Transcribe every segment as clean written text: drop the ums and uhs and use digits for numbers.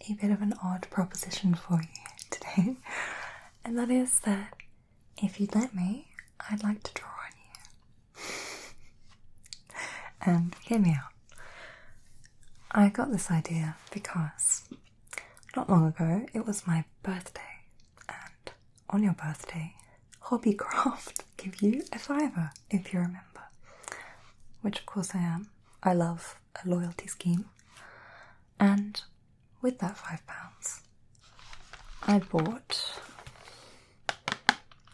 a bit of an odd proposition for you today, and that is that if you'd let me, I'd like to draw on you. And hear me out. I got this idea because not long ago it was my birthday, and on your birthday, Hobbycraft give you a £5 if you remember. Which of course I am. I love a loyalty scheme. And with that £5, I bought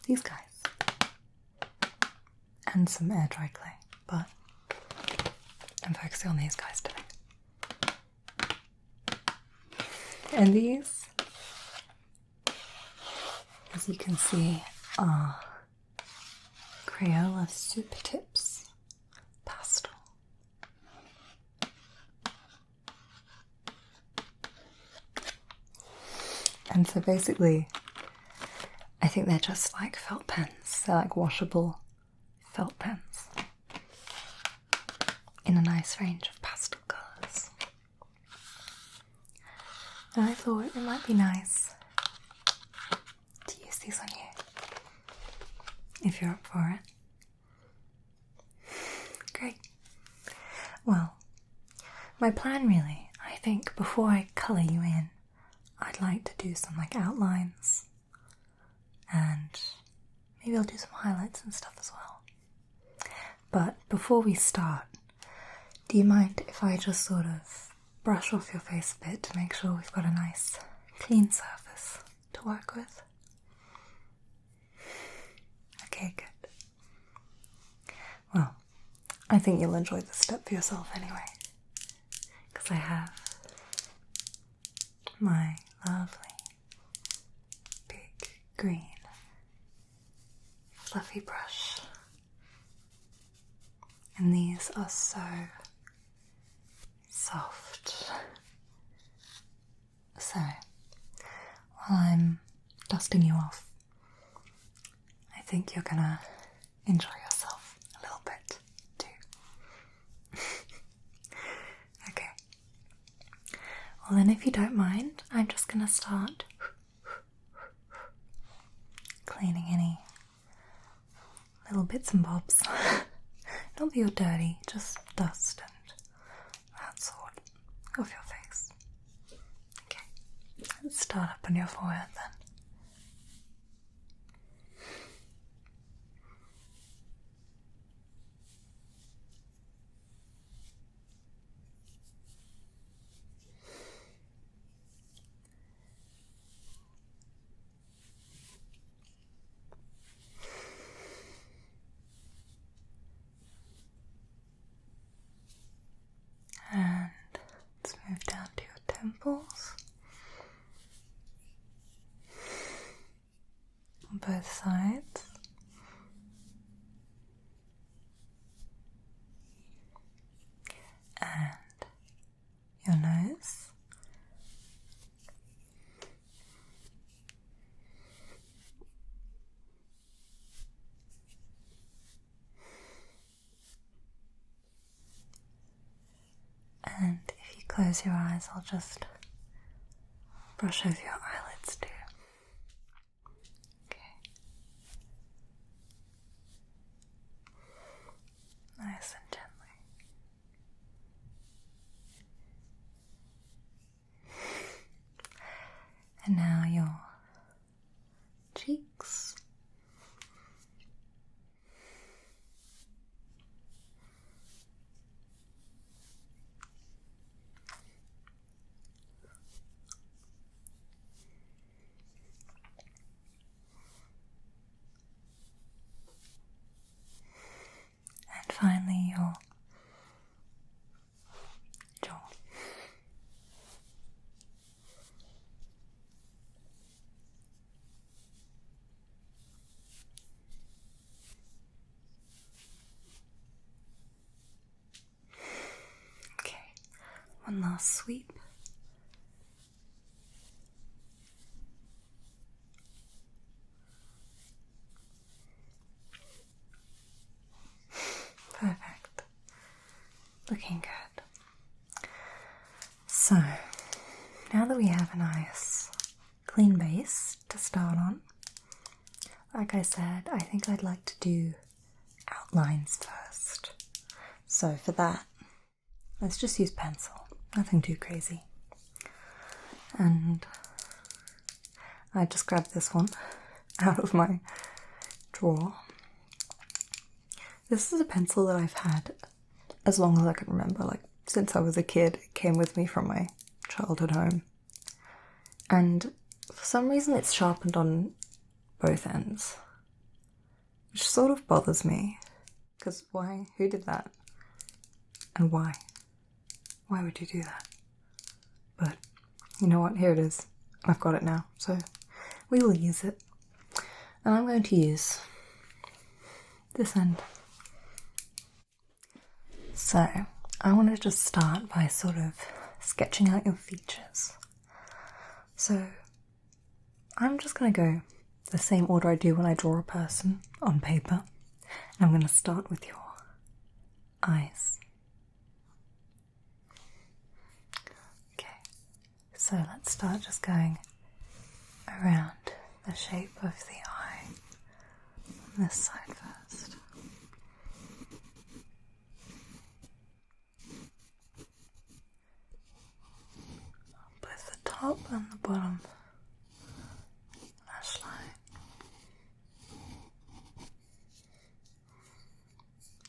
these guys and some air dry clay, but I'm focusing on these guys today. And these, as you can see, are Crayola Super Tips Pastel. And so basically, I think they're just like felt pens. They're like washable felt pens in a nice range of pastel colours. And I thought it might be nice to use these on you, if you're up for it. Great. Well, my plan really, I think before I colour you in, I'd like to do some like outlines, and maybe I'll do some highlights and stuff as well. But before we start, do you mind if I just sort of brush off your face a bit to make sure we've got a nice clean surface to work with? Okay, good. Well, I think you'll enjoy this step for yourself anyway, because I have my lovely big green fluffy brush, and these are so soft. So while I'm dusting you off, I think you're gonna enjoy yourself a little bit too. Okay. Well then, if you don't mind, I'm just gonna start cleaning any little bits and bobs. Not that you're dirty, just dust and that sort off your face. Okay, let's start up on your forehead then. And let's move down to your temples on both sides. And your nose. And if you close your eyes, I'll just brush over your eyelids too. Okay. Nice and gently. And now your cheeks. And finally your jaw. Okay, one last sweep. Perfect. Looking good. So, now that we have a nice clean base to start on, like I said, I think I'd like to do outlines first. So for that, let's just use pencil, nothing too crazy. And I just grabbed this one out of my drawer. This is a pencil that I've had as long as I can remember, like since I was a kid. It came with me from my childhood home. And for some reason it's sharpened on both ends, which sort of bothers me. Because why? Who did that? And why? Why would you do that? But you know what? Here it is. I've got it now, so we will use it. And I'm going to use this end. So I want to just start by sort of sketching out your features. So I'm just going to go the same order I do when I draw a person on paper. And I'm going to start with your eyes. Okay, so let's start just going around the shape of the eye on this side first. Both the top and the bottom lash line.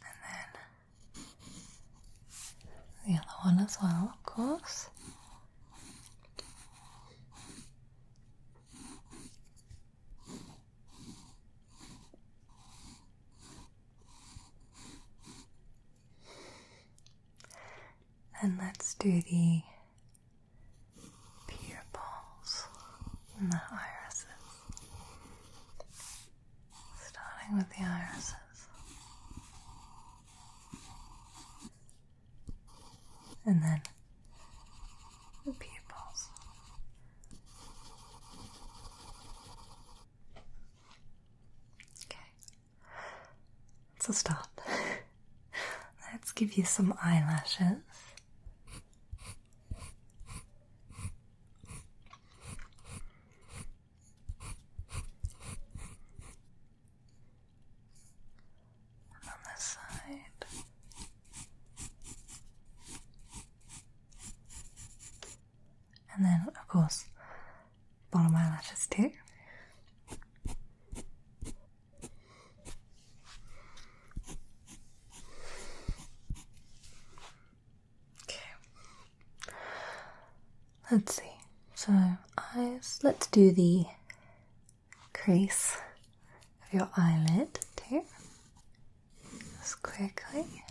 And then the other one as well, of course. And let's do the pupils and the irises. Starting with the irises. And then the pupils. Okay, it's a start. Let's give you some eyelashes. And then, of course, bottom eyelashes too. Okay. Let's see. So, eyes. Let's do the crease of your eyelid too. Just quickly.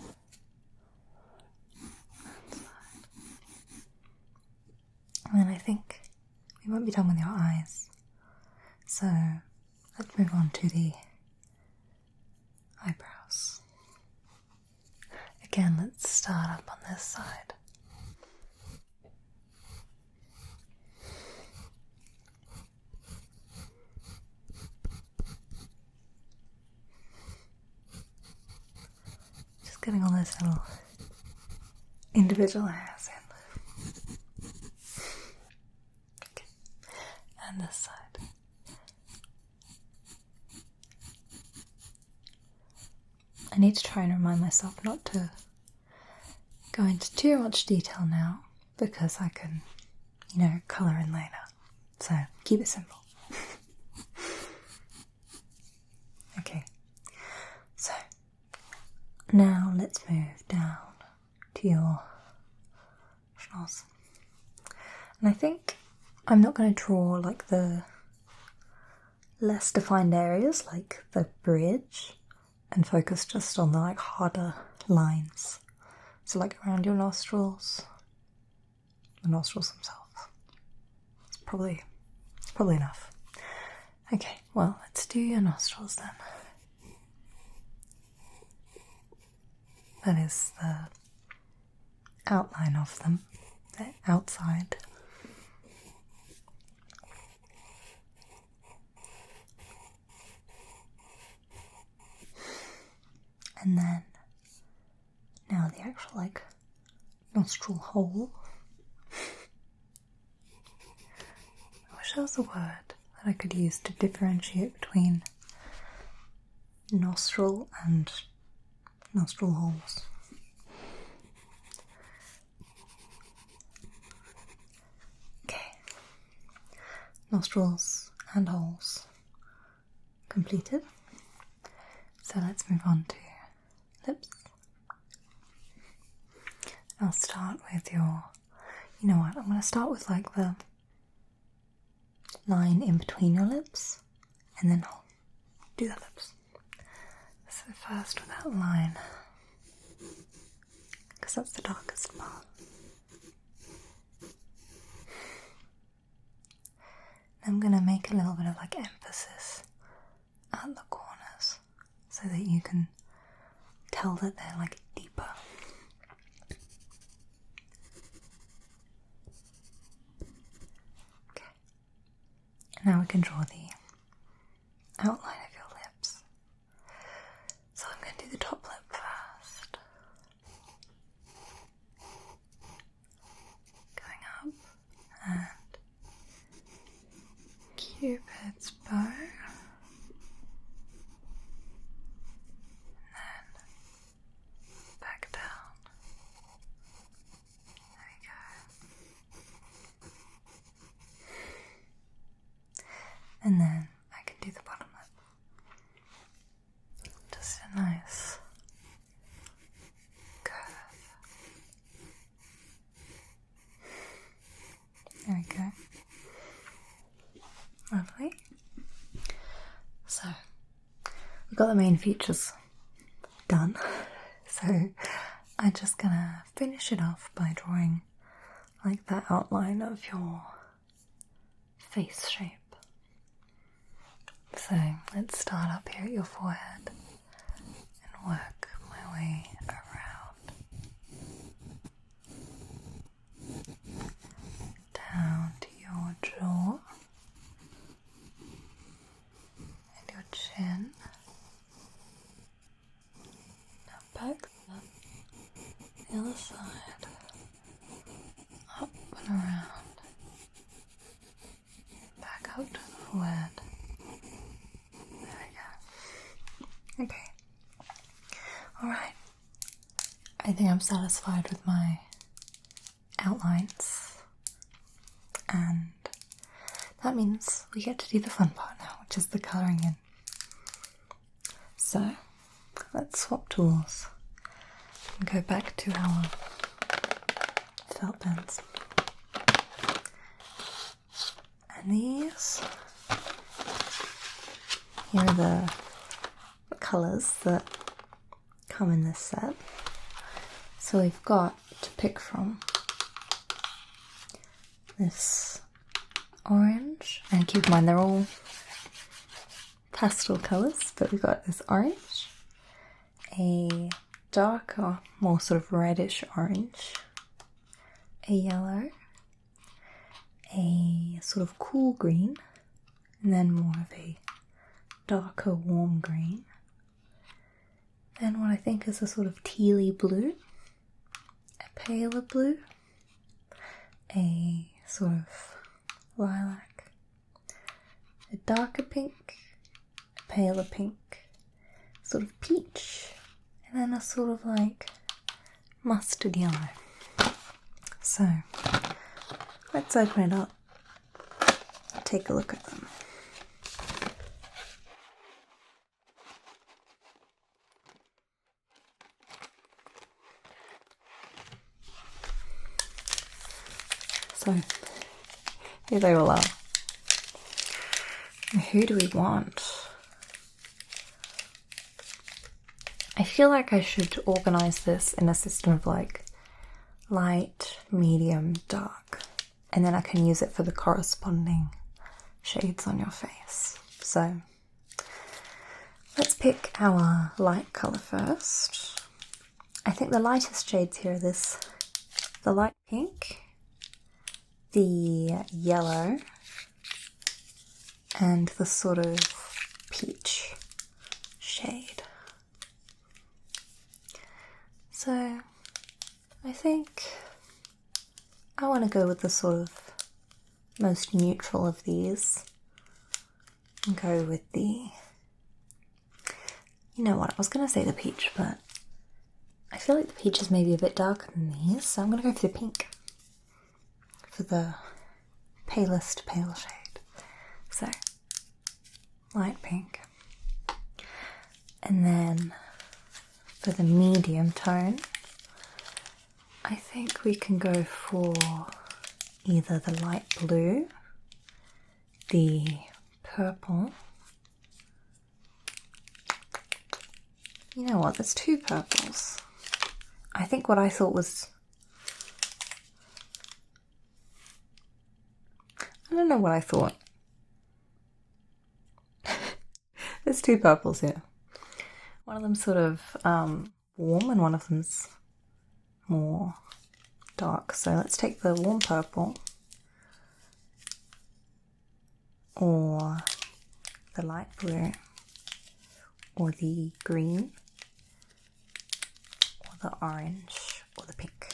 And then I think we won't be done with your eyes. So let's move on to the eyebrows. Again, let's start up on this side. Just getting all those little individual hairs in. And this side. I need to try and remind myself not to go into too much detail now, because I can, colour in later. So keep it simple. Okay, so now let's move down to your schnoz. And I think I'm not going to draw like the less defined areas like the bridge, and focus just on the like harder lines. So like around your nostrils, the nostrils themselves. It's probably enough. Okay, well, let's do your nostrils then. That is the outline of them, the outside. And then now the actual nostril hole. wish there was a word that I could use to differentiate between nostril and nostril holes. Okay, nostrils and holes completed. So let's move on to lips. I'll start with your, you know what, I'm going to start with like the line in between your lips and then I'll do the lips. So first with that line, because that's the darkest part. I'm going to make a little bit of like emphasis at the corners so that you can tell that they're like deeper. Okay. And now we can draw the outline of your lips. So I'm going to do the top lip first. Going up and Cupid's bow. And then back down. There we go. And then I can do the bottom lip. Just a nice curve. There we go. Lovely. So, we've got the main features done. So, I'm just gonna finish it off by drawing like that outline of your face shape. So, let's start up here at your forehead and work my way around. Down to your jaw. Your chin, now back up the other side, up and around, back out to the forehead. There we go. Okay. Alright. I think I'm satisfied with my outlines, and that means we get to do the fun part now, which is the colouring in. So, let's swap tools and go back to our felt pens. And these, here are the colours that come in this set. So we've got to pick from this orange, and keep in mind they're all pastel colours, but we've got this orange, a darker, more sort of reddish orange, a yellow, a sort of cool green, and then more of a darker warm green, then what I think is a sort of tealy blue, a paler blue, a sort of lilac, a darker pink, a paler pink, sort of peach, and then a sort of like mustard yellow. So let's open it up, take a look at them. So here they all are. Who do we want? I feel like I should organize this in a system of like light, medium, dark, and then I can use it for the corresponding shades on your face. So let's pick our light color first. I think the lightest shades here are the light pink, the yellow, and the sort of peach shade. So I think I want to go with the sort of most neutral of these and go with the, you know what, I was going to say the peach, but I feel like the peach is maybe a bit darker than these, so I'm going to go for the pink for the palest pale shade. So, light pink. And then for the medium tone, I think we can go for either the light blue, the purple. You know what, there's two purples. I think what I thought was, I don't know what I thought. There's two purples here. One of them's sort of warm and one of them's more dark. So let's take the warm purple or the light blue or the green or the orange or the pink.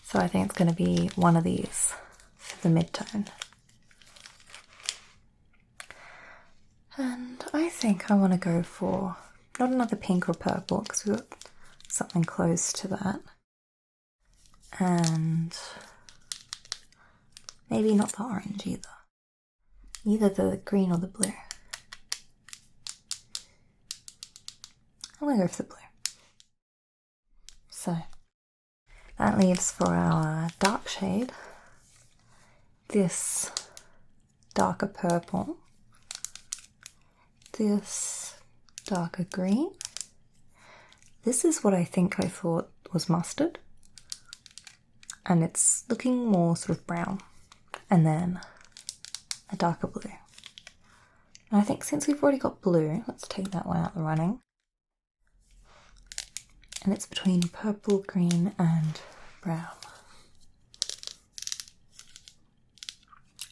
So I think it's going to be one of these for the mid-tone. And I think I want to go for not another pink or purple because we've got something close to that. And maybe not the orange either. Either the green or the blue. I'm going to go for the blue. So that leaves for our dark shade this darker purple, this darker green. This is what I think I thought was mustard, and it's looking more sort of brown, and then a darker blue. And I think since we've already got blue, let's take that one out of the running. And it's between purple, green and brown.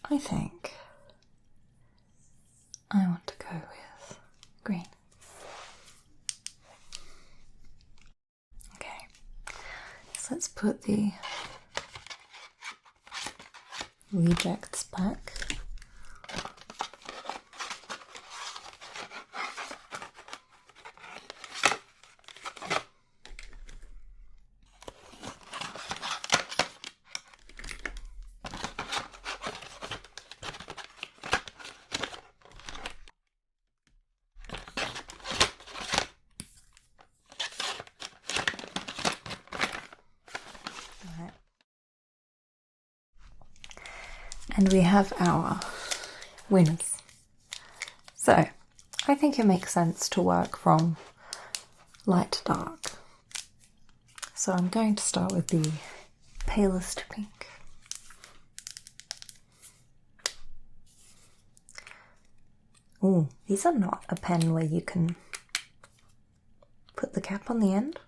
I think I want to go with green. Okay, so let's put the rejects back. And we have our winners. So I think it makes sense to work from light to dark. So I'm going to start with the palest pink. Ooh, these are not a pen where you can put the cap on the end,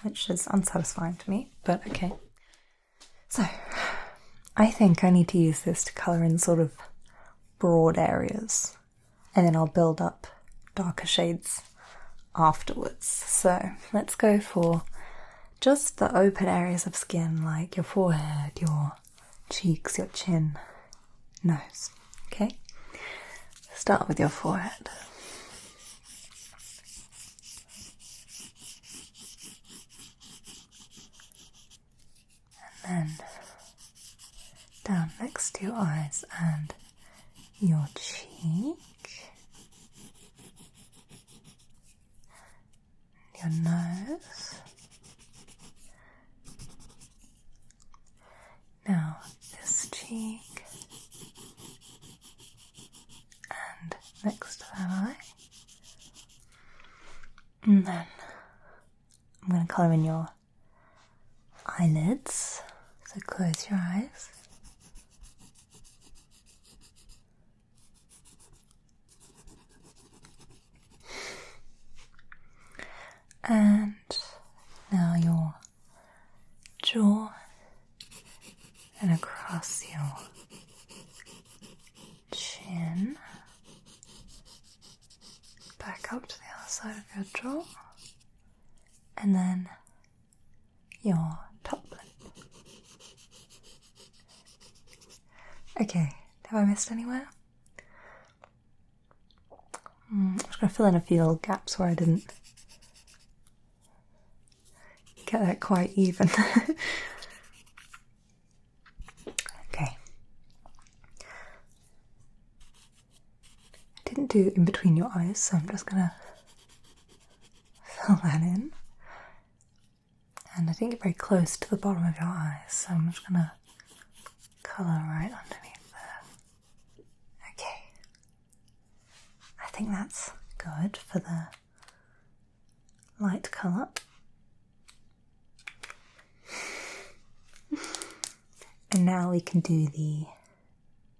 which is unsatisfying to me, but okay. So I think I need to use this to colour in sort of broad areas, and then I'll build up darker shades afterwards. So let's go for just the open areas of skin, like your forehead, your cheeks, your chin, nose. Okay? Start with your forehead. And then down next to your eyes and your cheek, your nose. Now this cheek and next to that eye. And then I'm going to colour in your eyelids, so close your eyes. And now your jaw and across your chin, back up to the other side of your jaw, and then your top lip. Okay, have I missed anywhere? I'm just going to fill in a few little gaps where I didn't get that quite even. Okay. I didn't do in between your eyes, so I'm just going to fill that in. And I didn't get very close to the bottom of your eyes, so I'm just going to colour right underneath there. Okay. I think that's good for the light colour. And now we can do the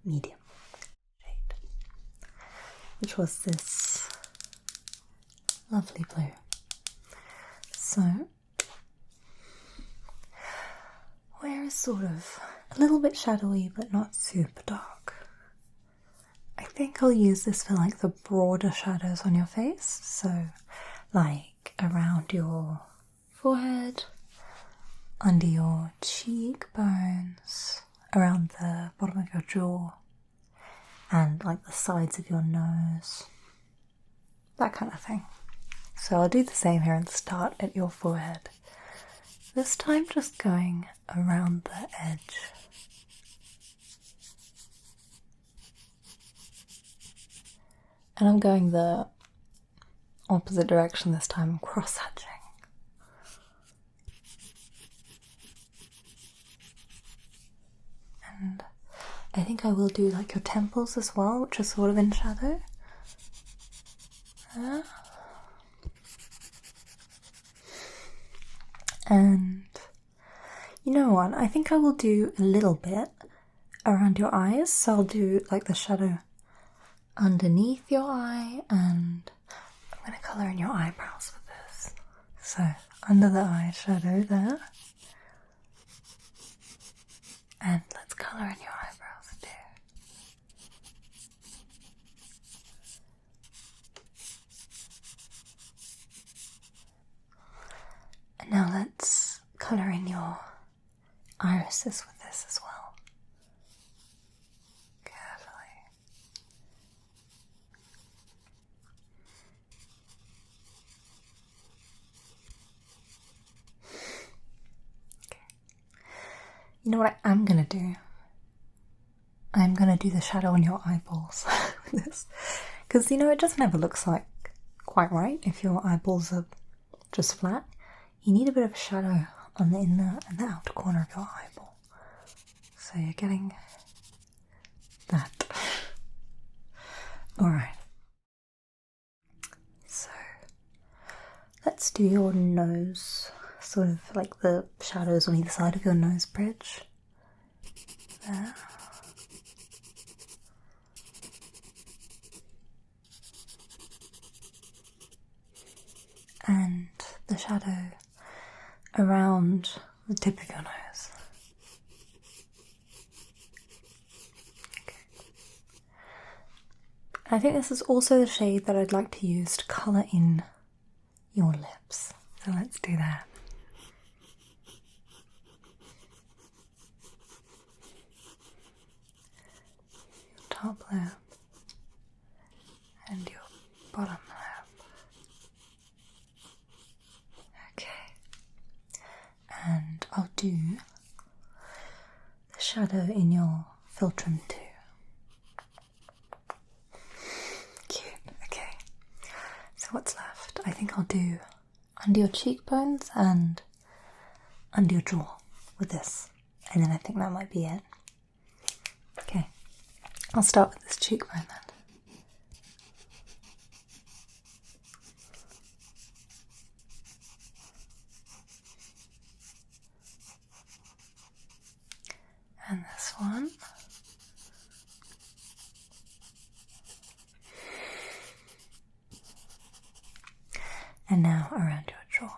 medium shade, which was this lovely blue. So, where is sort of a little bit shadowy but not super dark. I think I'll use this for like the broader shadows on your face, so like around your forehead, under your cheekbones, around the bottom of your jaw, and like the sides of your nose, that kind of thing. So I'll do the same here and start at your forehead. This time just going around the edge. And I'm going the opposite direction this time, cross-hatching. And I think I will do like your temples as well, which are sort of in shadow. And you know what, I think I will do a little bit around your eyes, so I'll do like the shadow underneath your eye, and I'm going to colour in your eyebrows with this. So under the eyeshadow there, and let's colour in your eyebrows too. And now let's colour in your irises with this as well. Carefully. Okay. You know what I am going to do? I'm going to do the shadow on your eyeballs with this. Because, you know, it just never looks like quite right if your eyeballs are just flat. You need a bit of shadow on the inner and the outer corner of your eyeball. So you're getting that. Alright. So let's do your nose, sort of like the shadows on either side of your nose bridge. There. And the shadow around the tip of your nose. Okay. I think this is also the shade that I'd like to use to colour in your lips. So let's do that. Your top lip and your bottom lip. And I'll do the shadow in your philtrum too. Cute, okay. So what's left? I think I'll do under your cheekbones and under your jaw with this. And then I think that might be it. Okay, I'll start with this cheekbone then. And this one. And now around your jaw.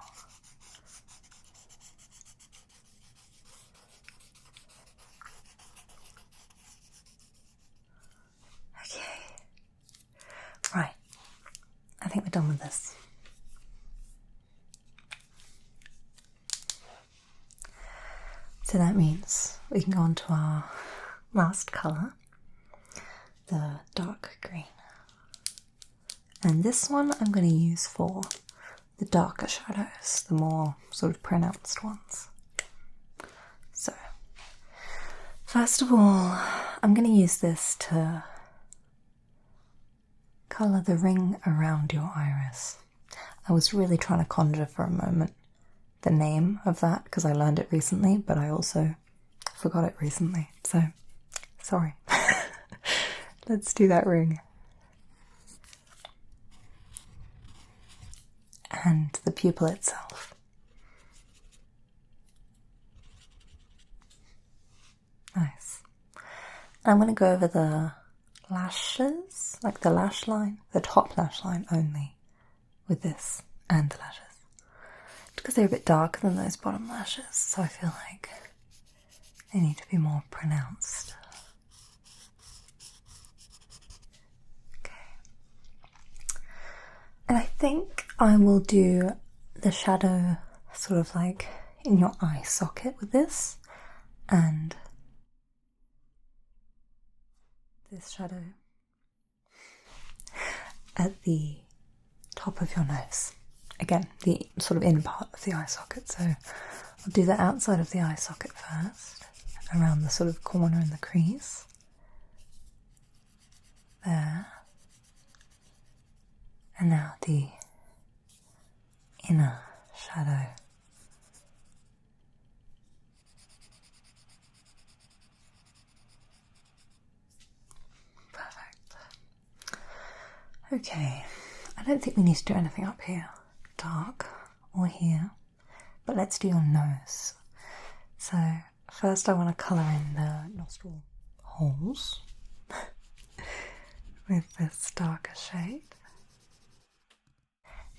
Okay. Right. I think we're done with this. So that means we can go on to our last colour, the dark green. And this one I'm going to use for the darker shadows, the more sort of pronounced ones. So, first of all, I'm going to use this to colour the ring around your iris. I was really trying to conjure for a moment the name of that because I learned it recently, but I also forgot it recently, so sorry. Let's do that ring. And the pupil itself. Nice. I'm going to go over the lashes, like the lash line, the top lash line only, with this, and the lashes. Because they're a bit darker than those bottom lashes, so I feel like they need to be more pronounced. Okay. And I think I will do the shadow sort of like in your eye socket with this, and this shadow at the top of your nose. Again, the sort of inner part of the eye socket. So I'll do the outside of the eye socket first, around the sort of corner and the crease. There. And now the inner shadow. Perfect. Okay, I don't think we need to do anything up here, dark, or here, but let's do your nose. So first I want to colour in the nostril holes with this darker shade.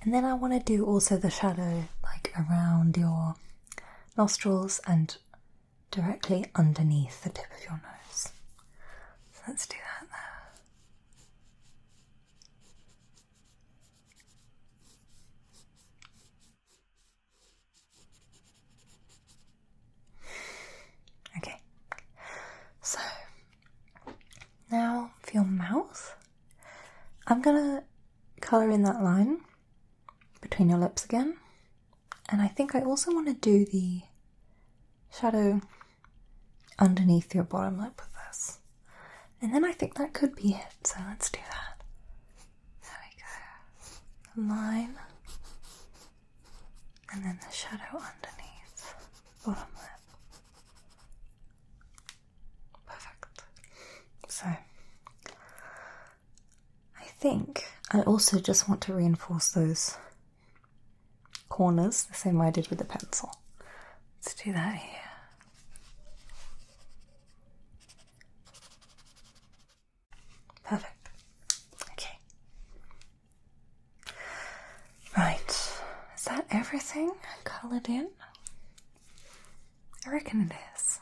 And then I want to do also the shadow like around your nostrils and directly underneath the tip of your nose. So let's do that there. Okay, so now for your mouth, I'm gonna colour in that line between your lips again, and I think I also want to do the shadow underneath your bottom lip with this, and then I think that could be it, so let's do that. There we go. Line, and then the shadow underneath bottom lip. So, I think I also just want to reinforce those corners the same way I did with the pencil. Let's do that here. Perfect. Okay. Right. Is that everything coloured in? I reckon it is.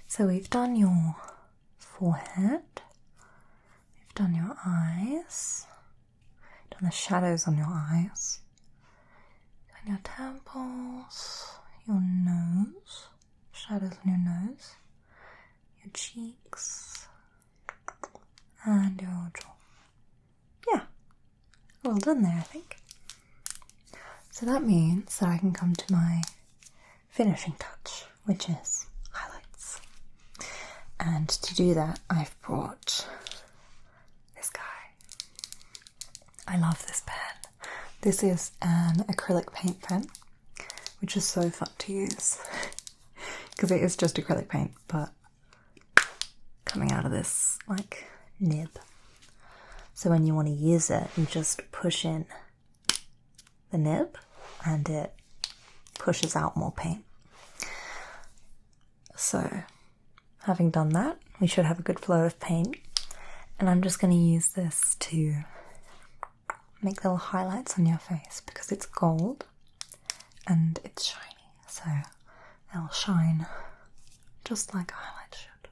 So we've done your forehead, we've done your eyes, done the shadows on your eyes, done your temples, your nose, shadows on your nose, your cheeks, and your jaw. Yeah, well done there, I think. So that means that I can come to my finishing touch, which is highlights. And to do that, I've brought this guy. I love this pen. This is an acrylic paint pen, which is so fun to use because it is just acrylic paint, but coming out of this like nib. So when you want to use it, you just push in the nib and it pushes out more paint. So having done that, we should have a good flow of paint, and I'm just going to use this to make little highlights on your face because it's gold and it's shiny, so they'll shine just like a highlight should.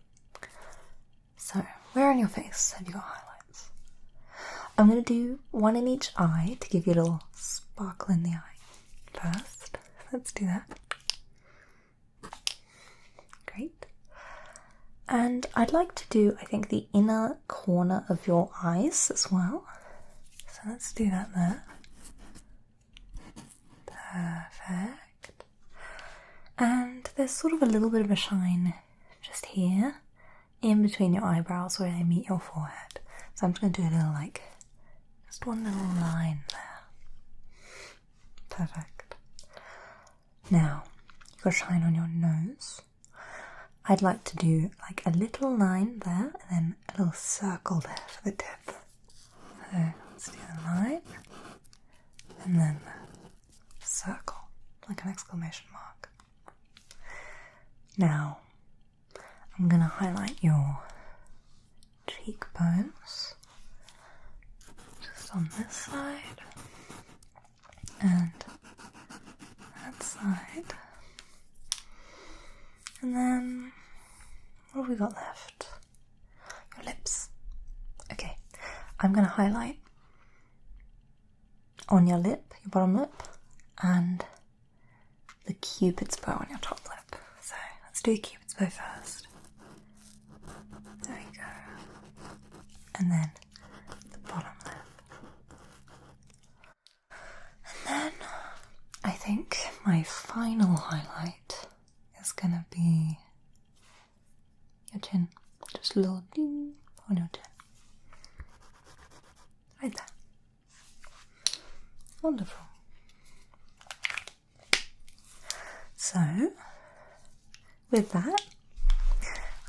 So where on your face have you got highlights? I'm going to do one in each eye to give you a little sparkle in the eye. First, let's do that. Great. And I'd like to do, I think, the inner corner of your eyes as well. So let's do that there. Perfect. And there's sort of a little bit of a shine just here, in between your eyebrows where they meet your forehead. So I'm just going to do a little, like, just one little line there. Perfect. Now, you've got shine on your nose. I'd like to do like a little line there and then a little circle there for the tip. So let's do the line and then the circle, like an exclamation mark. Now, I'm going to highlight your cheekbones, just on this side and that side. And then, what have we got left? Your lips. Okay, I'm going to highlight on your lip, your bottom lip, and the Cupid's bow on your top lip. So let's do Cupid's bow first. There we go. And then the bottom lip. And then I think my final highlight is gonna be your chin. Just a little ding on your chin. Right there. Wonderful. So, with that,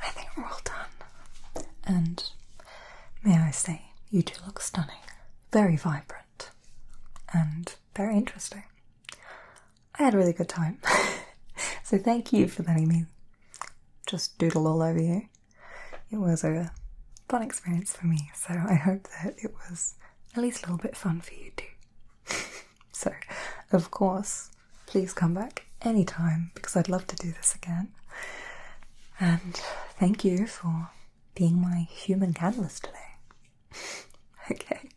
I think we're all done. And may I say, you two look stunning. Very vibrant. And very interesting. I had a really good time. So thank you for letting me just doodle all over you. It was a fun experience for me, so I hope that it was at least a little bit fun for you too. So, of course, please come back anytime because I'd love to do this again. And thank you for being my human canvas today. Okay,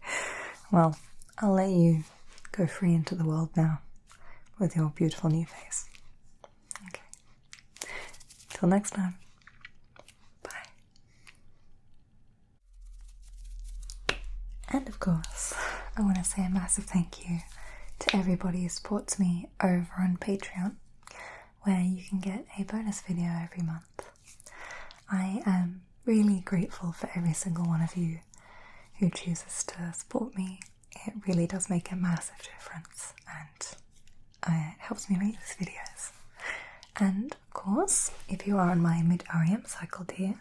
well, I'll let you go free into the world now with your beautiful new face. Okay, till next time. Bye. And of course, I want to say a massive thank you to everybody who supports me over on Patreon, where you can get a bonus video every month. I am really grateful for every single one of you who chooses to support me. It really does make a massive difference, and it helps me make these videos. And of course, if you are on my mid-REM cycle tier,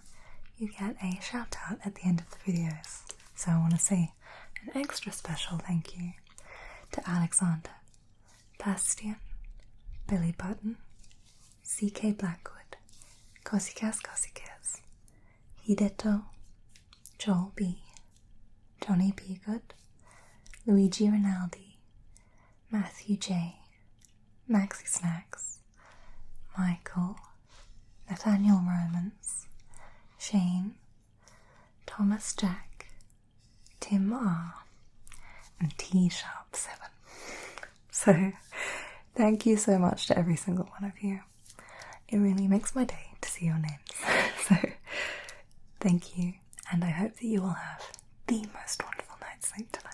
you get a shout out at the end of the videos. So I want to say an extra special thank you to Alexander, Bastian, Billy Button, CK Blackwood, Kosikas, Hideto, Joel B, Johnny B. Good, Luigi Rinaldi, Matthew J, Maxi Snacks, Michael, Nathaniel Romans, Shane, Thomas Jack, Tim R, and T-Sharp7. So, thank you so much to every single one of you. It really makes my day to see your names. So, thank you, and I hope that you will have the most wonderful night's sleep tonight.